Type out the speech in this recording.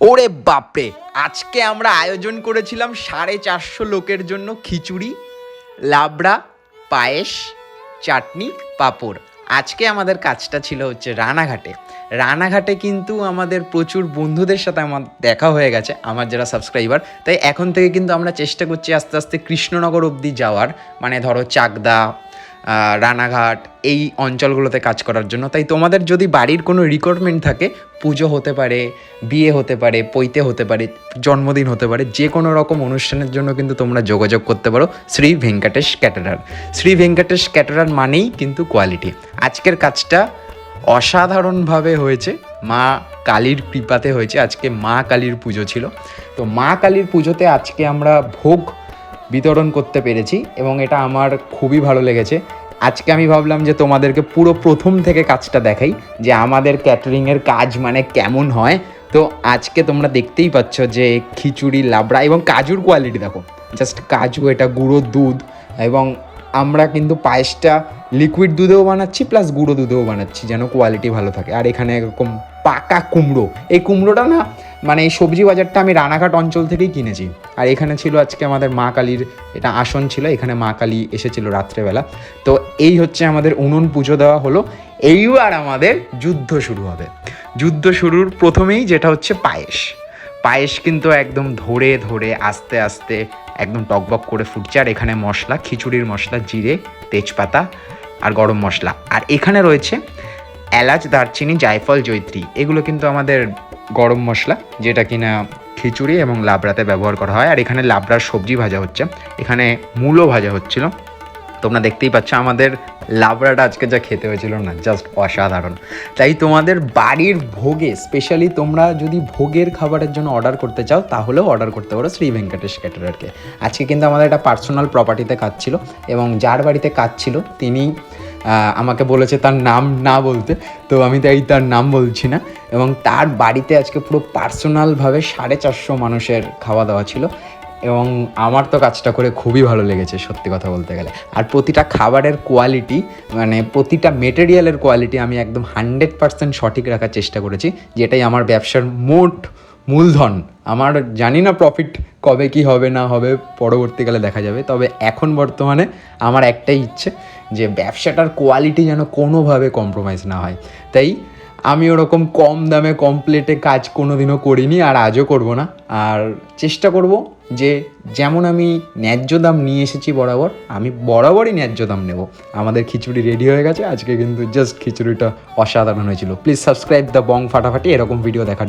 ওরে বাপরে, আজকে আমরা আয়োজন করেছিলাম 450 লোকের জন্য খিচুড়ি, লাবড়া, পায়েস, চাটনি, পাঁপড়। আজকে আমাদের কাজটা ছিল হচ্ছে রানাঘাটে। রানাঘাটে কিন্তু আমাদের প্রচুর বন্ধুদের সাথে আমার দেখা হয়ে গেছে, আমার যারা সাবস্ক্রাইবার। তাই এখন থেকে কিন্তু আমরা চেষ্টা করছি আস্তে আস্তে কৃষ্ণনগর অবধি যাওয়ার, মানে ধরো চাকদা, রানাঘাট, এই অঞ্চলগুলোতে কাজ করার জন্য। তাই তোমাদের যদি বাড়ির কোনো রিকোয়ারমেন্ট থাকে, পুজো হতে পারে, বিয়ে হতে পারে, পৈতে হতে পারে, জন্মদিন হতে পারে, যে কোনো রকম অনুষ্ঠানের জন্য কিন্তু তোমরা যোগাযোগ করতে পারো শ্রী ভেঙ্কটেশ ক্যাটারার। শ্রী ভেঙ্কটেশ ক্যাটারার মানেই কিন্তু কোয়ালিটি। আজকের কাজটা অসাধারণভাবে হয়েছে, মা কালীর কৃপাতে হয়েছে। আজকে মা কালীর পুজো ছিল, তো মা কালীর পুজোতে আজকে আমরা ভোগ বিতরণ করতে পেরেছি এবং এটা আমার খুবই ভালো লেগেছে। আজকে আমি ভাবলাম যে তোমাদেরকে পুরো প্রথম থেকে কাজটা দেখাই, যে আমাদের ক্যাটারিংয়ের কাজ মানে কেমন হয়। তো আজকে তোমরা দেখতেই পাচ্ছ যে খিচুড়ি, লাবড়া এবং কাজুর কোয়ালিটি দেখো, জাস্ট কাজু, এটা গুঁড়ো দুধ, এবং আমরা কিন্তু পায়েসটা লিকুইড দুধেও বানাচ্ছি প্লাস গুঁড়ো দুধেও বানাচ্ছি, যেন কোয়ালিটি ভালো থাকে। আর এখানে এরকম পাকা কুমড়ো, এই কুমড়োটা না, মানে এই সবজি বাজারটা আমি রানাঘাট অঞ্চল থেকেই কিনেছি। আর এখানে ছিল আজকে আমাদের মা কালীর এটা আসন ছিল, এখানে মা কালী এসেছিল রাত্রেবেলা। তো এই হচ্ছে আমাদের উনুন পুজো দেওয়া হলো। এইবার আমাদের যুদ্ধ শুরু হবে। যুদ্ধ শুরুর প্রথমেই যেটা হচ্ছে পায়েস। পায়েস কিন্তু একদম ধরে ধরে আস্তে আস্তে একদম টকবক করে ফুটছে। আর এখানে মশলা, খিচুড়ির মশলা, জিরে, তেজপাতা আর গরম মশলা। আর এখানে রয়েছে এলাচ, দারচিনি, জায়ফল, জয়ত্রী। এগুলো কিন্তু আমাদের গরম মশলা, যেটা কিনা খিচুড়ি এবং লাবড়াতে ব্যবহার করা হয়। আর এখানে লাবড়ার সবজি ভাজা হচ্ছে, এখানে মূলও ভাজা হচ্ছিল। তোমরা দেখতেই পাচ্ছ আমাদের লাবড়াটা আজকে যা খেতে হয়েছিল না, জাস্ট অসাধারণ। তাই তোমাদের বাড়ির ভোগে, স্পেশালি তোমরা যদি ভোগের খাবারের জন্য অর্ডার করতে চাও, তাহলেও অর্ডার করতে পারো শ্রী ভেঙ্কটেশ ক্যাটারারকে। আজকে কিন্তু আমাদের একটা পার্সোনাল প্রপার্টিতে কাজ ছিল, এবং যার বাড়িতে কাজ ছিল তিনি আমাকে বলেছে তার নাম না বলতে, তো আমি তাই তার নাম বলছি না। এবং তার বাড়িতে আজকে পুরো পার্সোনালভাবে 450 মানুষের খাওয়া দাওয়া ছিল, এবং আমার তো কাজটা করে খুবই ভালো লেগেছে সত্যি কথা বলতে গেলে। আর প্রতিটা খাবারের কোয়ালিটি, মানে প্রতিটা মেটেরিয়ালের কোয়ালিটি আমি একদম 100% সঠিক রাখার চেষ্টা করেছি, যেটাই আমার ব্যবসার মূলধন। আমার জানি না প্রফিট কবে কি হবে না হবে, পরবর্তীকালে দেখা যাবে। তবে এখন বর্তমানে আমার একটাই ইচ্ছে, যে ব্যবসাটার কোয়ালিটি যেন কোনোভাবে কম্প্রোমাইজ না হয়। তাই আমি ওরকম কম দামে কম প্লেটে কাজ কোনো দিনও করিনি, আর আজও করব না। আর চেষ্টা করব যে যেমন আমি ন্যায্য দাম নিয়ে এসেছি বরাবর, আমি বরাবরই ন্যায্য দাম নেব। আমাদের খিচুড়ি রেডি হয়ে গেছে, আজকে কিন্তু জাস্ট খিচুড়িটা অসাধারণ হয়েছিল। প্লিজ সাবস্ক্রাইব দ্য বং ফাটাফাটি এরকম ভিডিও দেখার জন্য।